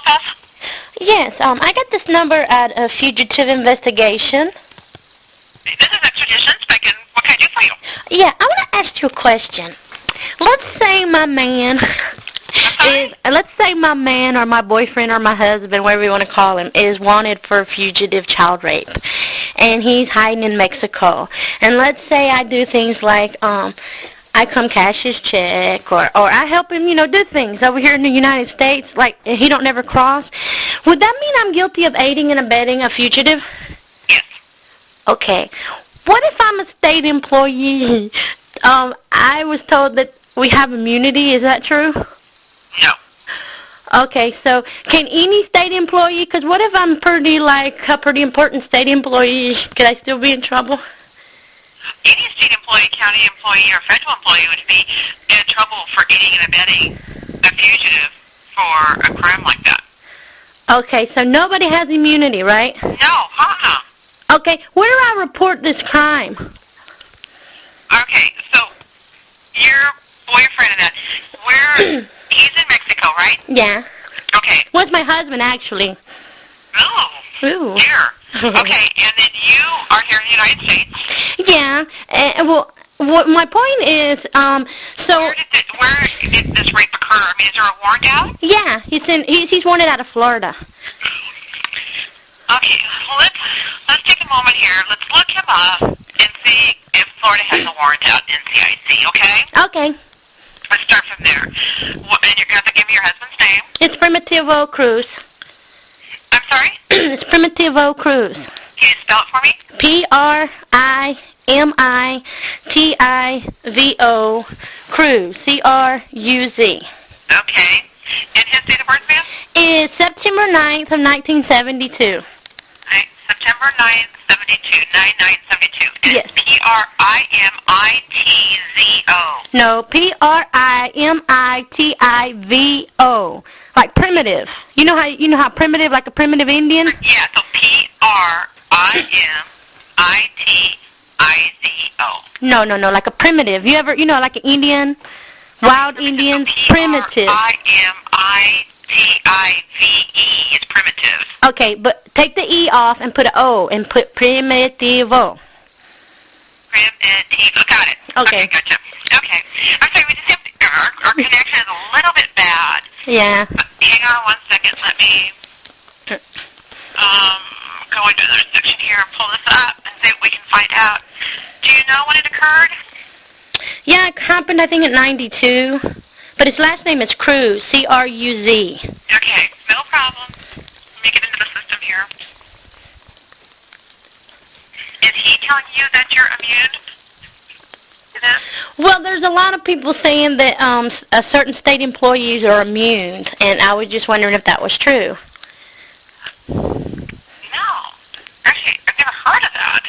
Lopez? Yes, I got this number at a fugitive investigation. This is Extradition speaking. What can I do for you? Yeah, I want to ask you a question. Let's say my man let's say my man or my boyfriend or my husband, whatever you want to call him, is wanted for fugitive child rape, and he's hiding in Mexico. And let's say I do things like I come cash his check, or I help him, do things over here in the United States, like he don't never cross. Would that mean I'm guilty of aiding and abetting a fugitive? Yes. Okay. What if I'm a state employee? I was told that we have immunity. Is that true? No. Okay, so can any state employee, because what if I'm a pretty important state employee, could I still be in trouble? Any state employee, county employee, or federal employee would be in trouble for aiding and abetting a fugitive for a crime like that. Okay, so nobody has immunity, right? No, uh-uh. Okay, where do I report this crime? Okay, so your boyfriend and that, he's in Mexico, right? Yeah. Okay. What's my husband, actually? Oh, Ooh. here. Okay, and then you are here in the United States. Yeah, well, what my point is, so... Where did this rape occur? I mean, is there a warrant out? Yeah, he's wanted out of Florida. Okay, let's take a moment here. Let's look him up and see if Florida has a warrant out in CIC, okay? Okay. Let's start from there. And you're going to have to give me your husband's name. It's Primitivo Cruz. I'm sorry? It's Primitivo Cruz. Can you spell it for me? Primitivo Cruz. C-R-U-Z. Okay. And his date of birth, ma'am? It's September 9th of 1972. September 9th, 1972. Yes. P-R-I-M-I-T-Z-O. No, P-R-I-M-I-T-I-V-O. Like primitive. You know how primitive, like a primitive Indian? Yeah, so P-R-I-M-I-T-I-Z-O. No, like a primitive. You ever, like an Indian, wild Indians, primitive. P-R-I-M-I-T-I-V-E is primitive. Okay, but take the E off and put an O and put Primitivo. Primitivo, got it. Okay. Gotcha. Okay. I'm sorry, we just have to, our connection is a little bit bad. Yeah. Hang on one second. Let me go into another section here and pull this up and see what we can find out. Do you know when it occurred? Yeah, it happened, I think, at 92. But his last name is Cruz, C-R-U-Z. Okay, no problem. Let me get into the system here. Is he telling you that you're immune to this? Well, there's a lot of people saying that certain state employees are immune, and I was just wondering if that was true. No. Actually, I've never heard of that.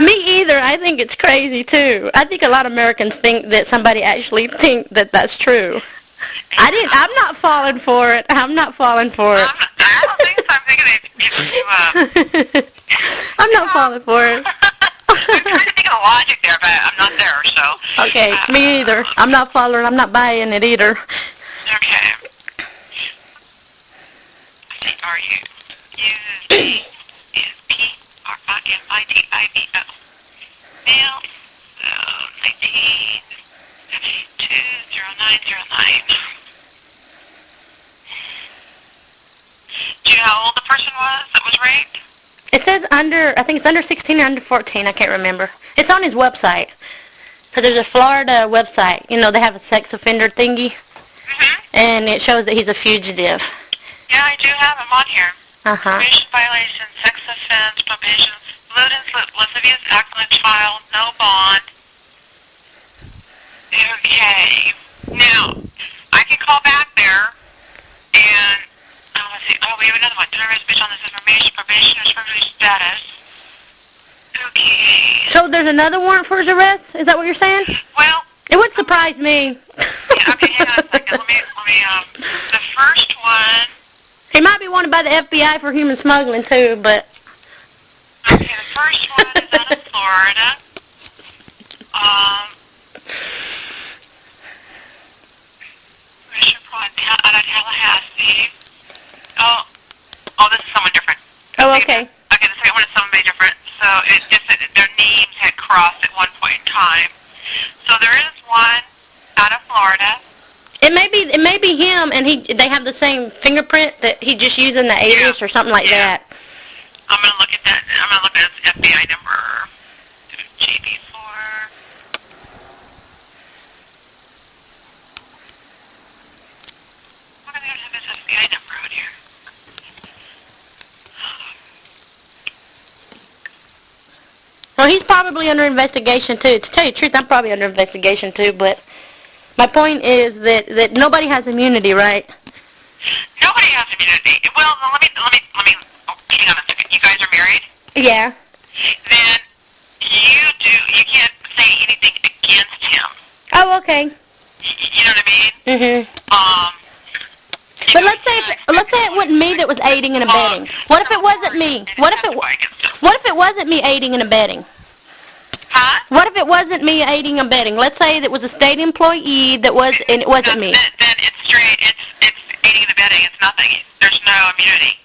Me either. I think it's crazy, too. I think a lot of Americans think that somebody actually think that that's true. I'm not falling for it. I'm not falling for it. I don't think so. I'm thinking they've given you I'm not falling for it. I'm trying to think of the logic there, but I'm not there, so. Okay, me either. I'm not following. I'm not buying it either. Okay. C-R-U-Z is P-R-I-M-I-T-I-V-O. Male, 19-2-0909. Do you know how old the person was that was raped? It says I think it's under 16 or under 14. I can't remember. It's on his website. Because there's a Florida website. They have a sex offender thingy. Mm-hmm. And it shows that he's a fugitive. Yeah, I do have him on here. Uh-huh. Probation violation, sex offense, probation, lewd and lascivious act on a child, no bond. Okay. Now, I can call back there and, let's see, we have another one. Terrorist based on this information, probation or criminal status. Okay. So there's another warrant for his arrest? Is that what you're saying? Well. It would surprise me. Yeah, okay, hang on a second. Let me, the first one. He might be wanted by the FBI for human smuggling, too, but... Okay, the first one is out of Florida. Out of Tallahassee. Oh, this is someone different. Oh, okay. Okay, the second one is somebody different. So it just said that their names had crossed at one point in time. So there is one out of Florida. It may be him, and they have the same fingerprint that he just using the alias or something like that. I'm gonna look at that. I'm gonna look at his FBI number. GB4. Why do we don't have his FBI number out here? Well, he's probably under investigation too. To tell you the truth, I'm probably under investigation too. But my point is that nobody has immunity, right? Nobody has immunity. Well, let me. Hang on a second. You guys are married? Yeah. Then you can't say anything against him. Oh, okay. You know what I mean? Mhm. But let's say it wasn't me that was aiding and abetting. What if it wasn't me? What if it wasn't me aiding and abetting? Huh? What if it wasn't me aiding and abetting? Let's say it was a state employee and it wasn't me. Then it's straight. It's aiding and abetting. It's nothing. There's no immunity.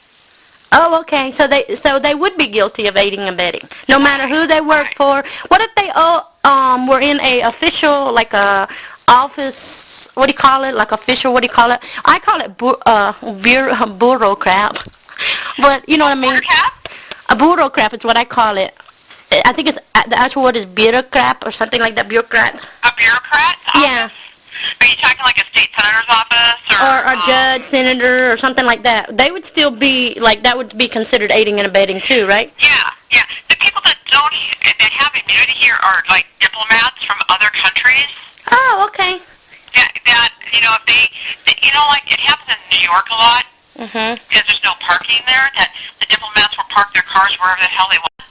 Oh, okay. So they would be guilty of aiding and abetting, no matter who they work for. What if they were in a official, like a office? What do you call it? Like official? What do you call it? I call it bureaucrat. But you know what I mean? A bureaucrat is what I call it. I think the actual word is bureaucrat or something like that. Bureaucrat. A bureaucrat? Yeah. Are you talking like a state senator's office or a judge, senator, or something like that? They would still be that would be considered aiding and abetting too, right? Yeah. The people that have immunity here are like diplomats from other countries. Oh, okay. That if they like it happens in New York a lot. Mhm. Because there's no parking there. That the diplomats will park their cars wherever the hell they want,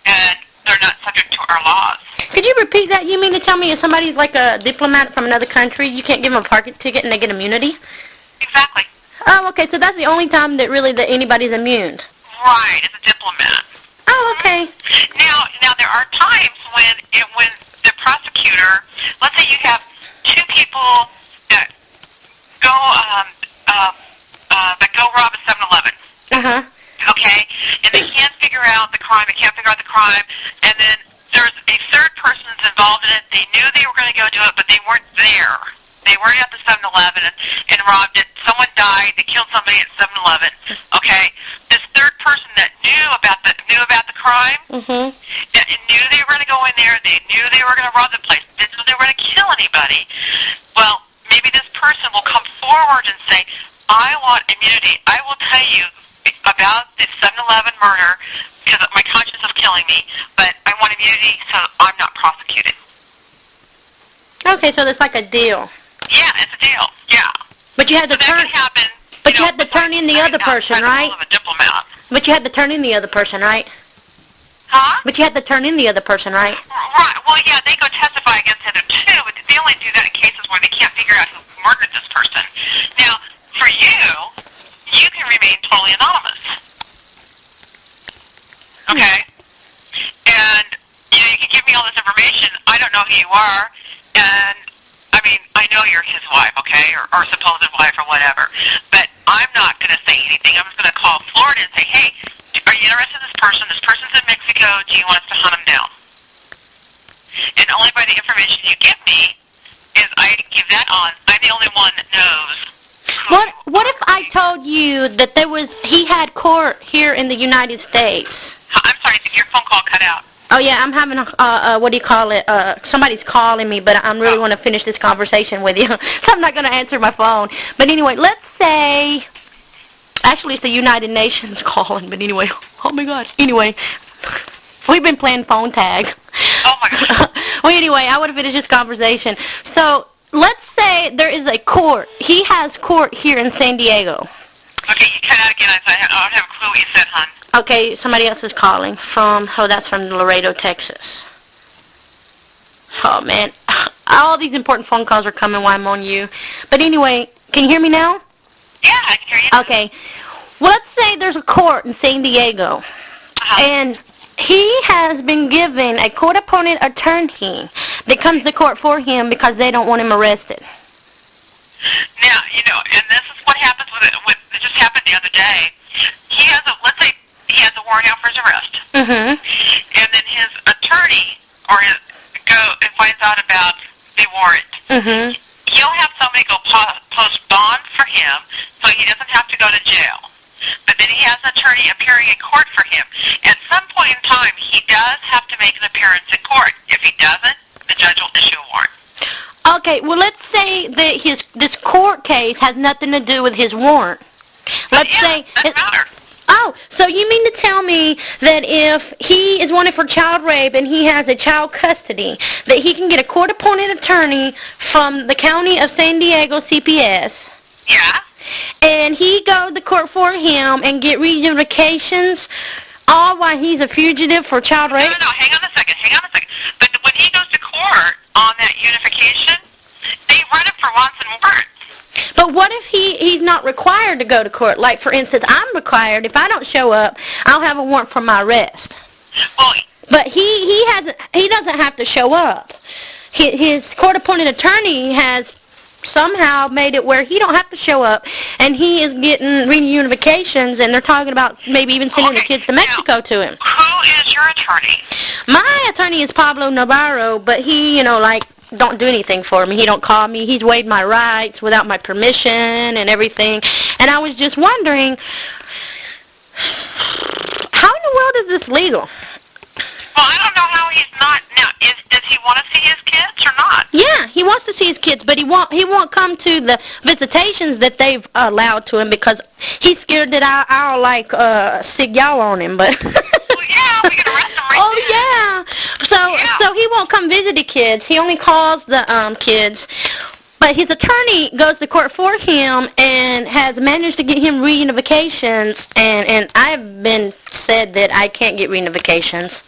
and they're not subject to our laws. Could you repeat that? You mean to tell me if somebody's like a diplomat from another country, you can't give them a parking ticket and they get immunity? Exactly. Oh, okay. So that's the only time that anybody's immune. Right, as a diplomat. Oh, okay. Now there are times when the prosecutor, let's say you have two people that go rob a 7-Eleven. Uh-huh. Okay, and they can't figure out the crime. And then there's a third person that's involved in it. They knew they were going to go do it, but they weren't there. They weren't at the 7-Eleven and robbed it. Someone died. They killed somebody at 7-Eleven. Okay, this third person that knew about the crime, that knew they were going to go in there. They knew they were going to rob the place. Didn't know they were going to kill anybody. Well, maybe this person will come forward and say, "I want immunity. I will tell you about this 7-Eleven murder because my conscience is killing me, but I want immunity so I'm not prosecuted." Okay, so there's like a deal. Yeah, it's a deal. Yeah. But you had to turn. That can happen. But you had to turn in the other person, right? Of a diplomat. But you had to turn in the other person, right? Huh? But you had to turn in the other person, right? Right. Well, yeah, they go testify against the other two, but they only do that in cases where they can't figure out who murdered this person. Now, for you can remain totally anonymous. Okay? And, you can give me all this information. I don't know who you are, and, I know you're his wife, okay, or supposed wife or whatever, but I'm not going to say anything. I'm just going to call Florida and say, "Hey, are you interested in this person? This person's in Mexico. Do you want us to hunt him down?" And only by the information you give me is I give that on. I'm the only one that knows. What if I told you that he had court here in the United States? I'm sorry, your phone call cut out. Oh yeah, I'm having what do you call it? Somebody's calling me, but I really want to finish this conversation with you, so I'm not going to answer my phone. But anyway, let's say, actually it's the United Nations calling, but anyway, oh my God. Anyway, we've been playing phone tag. Oh my God. Well, anyway, I want to finish this conversation. So let's say there is a court. He has court here in San Diego. Okay, you cut out again. I don't have a clue what you said, hon. Okay, somebody else is calling that's from Laredo, Texas. Oh, man. All these important phone calls are coming while I'm on you. But anyway, can you hear me now? Yeah, I can hear you. Okay. Well, let's say there's a court in San Diego. And he has been given a court-appointed attorney that comes to court for him because they don't want him arrested. Now, and this is what happens with it. It just happened the other day. Let's say he has a warrant out for his arrest. Mhm. And then his attorney go and finds out about the warrant. Mhm. He'll have somebody go post bond for him so he doesn't have to go to jail. But then he has an attorney appearing in court for him. At some point in time, he does have to make an appearance in court. If he doesn't, the judge will issue a warrant. Okay, well, let's say that this court case has nothing to do with his warrant. Let's say doesn't matter. Oh, so you mean to tell me that if he is wanted for child rape and he has a child custody, that he can get a court-appointed attorney from the County of San Diego CPS? Yeah. And he go to court for him and get reunifications, all while he's a fugitive for child rape? No, hang on a second. But when he goes to court on that unification, they run him for wants and warrants. But what if he's not required to go to court? Like, for instance, I'm required. If I don't show up, I'll have a warrant for my arrest. Well, but he doesn't have to show up. His court-appointed attorney has somehow made it where he don't have to show up, and he is getting reunifications, and they're talking about maybe even sending the kids to Mexico to him. Who is your attorney? My attorney is Pablo Navarro, but he, don't do anything for me. He don't call me. He's waived my rights without my permission and everything. And I was just wondering, how in the world is this legal? Well, I don't know how he's not. Now, does he want to see his kids or not? Yeah, he wants to see his kids, but he won't come to the visitations that they've allowed to him because he's scared that I'll sig y'all on him. But well, yeah, we can arrest him right oh there. yeah, so he won't come visit the kids. He only calls the kids. But his attorney goes to court for him and has managed to get him reunifications, and I've been said that I can't get reunifications.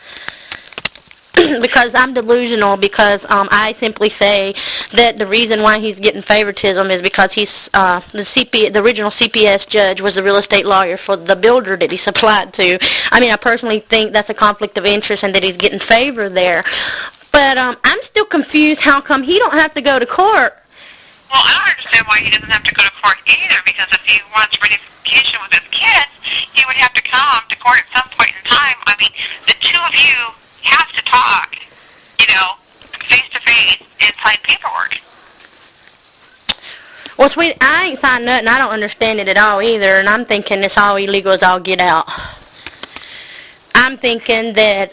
Because I'm delusional, because I simply say that the reason why he's getting favoritism is because he's the original CPS judge was the real estate lawyer for the builder that he supplied to. I mean, I personally think that's a conflict of interest and that he's getting favor there. But I'm still confused how come he don't have to go to court. Well, I don't understand why he doesn't have to go to court either, because if he wants reunification with his kids, he would have to come to court at some point in time. I mean, the two of you have to talk, face-to-face and sign paperwork. Well, sweet, I ain't signed nothing. I don't understand it at all either, and I'm thinking it's all illegal as all get out. I'm thinking that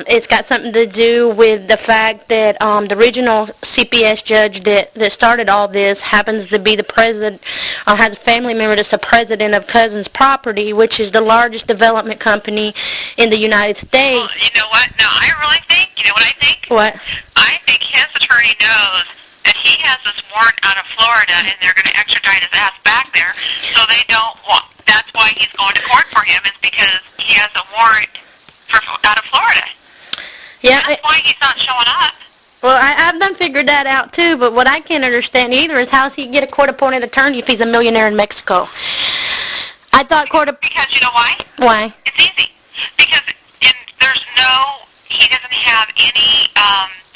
it's got something to do with the fact that the original CPS judge that started all this happens to be the president, has a family member that's the president of Cousins Property, which is the largest development company in the United States. Well, you know what? No, I really think, you know what I think? What? I think his attorney knows that he has this warrant out of Florida, and they're going to extradite his ass back there, so they don't want. That's why he's going to court for him, is because he has a warrant out of Florida. Yeah. That's why he's not showing up. Well, I've done figured that out too, but what I can't understand either is how does he get a court-appointed attorney if he's a millionaire in Mexico? I thought Because you know why? Why? It's easy. Because he doesn't have any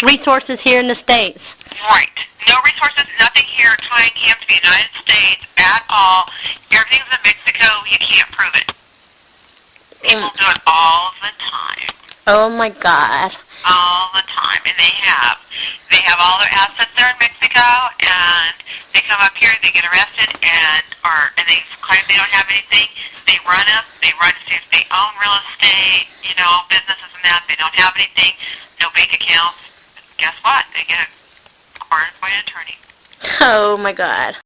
resources here in the States. Right. No resources, nothing here tying him to the United States at all. Everything's in Mexico. You can't prove it. People do it all the time. Oh my God. All the time. And they have all their assets there in Mexico, and they come up here, they get arrested, and they claim they don't have anything. They run them. They own real estate, businesses and that. They don't have anything, no bank accounts. Guess what? They get a court-appointed attorney. Oh my God.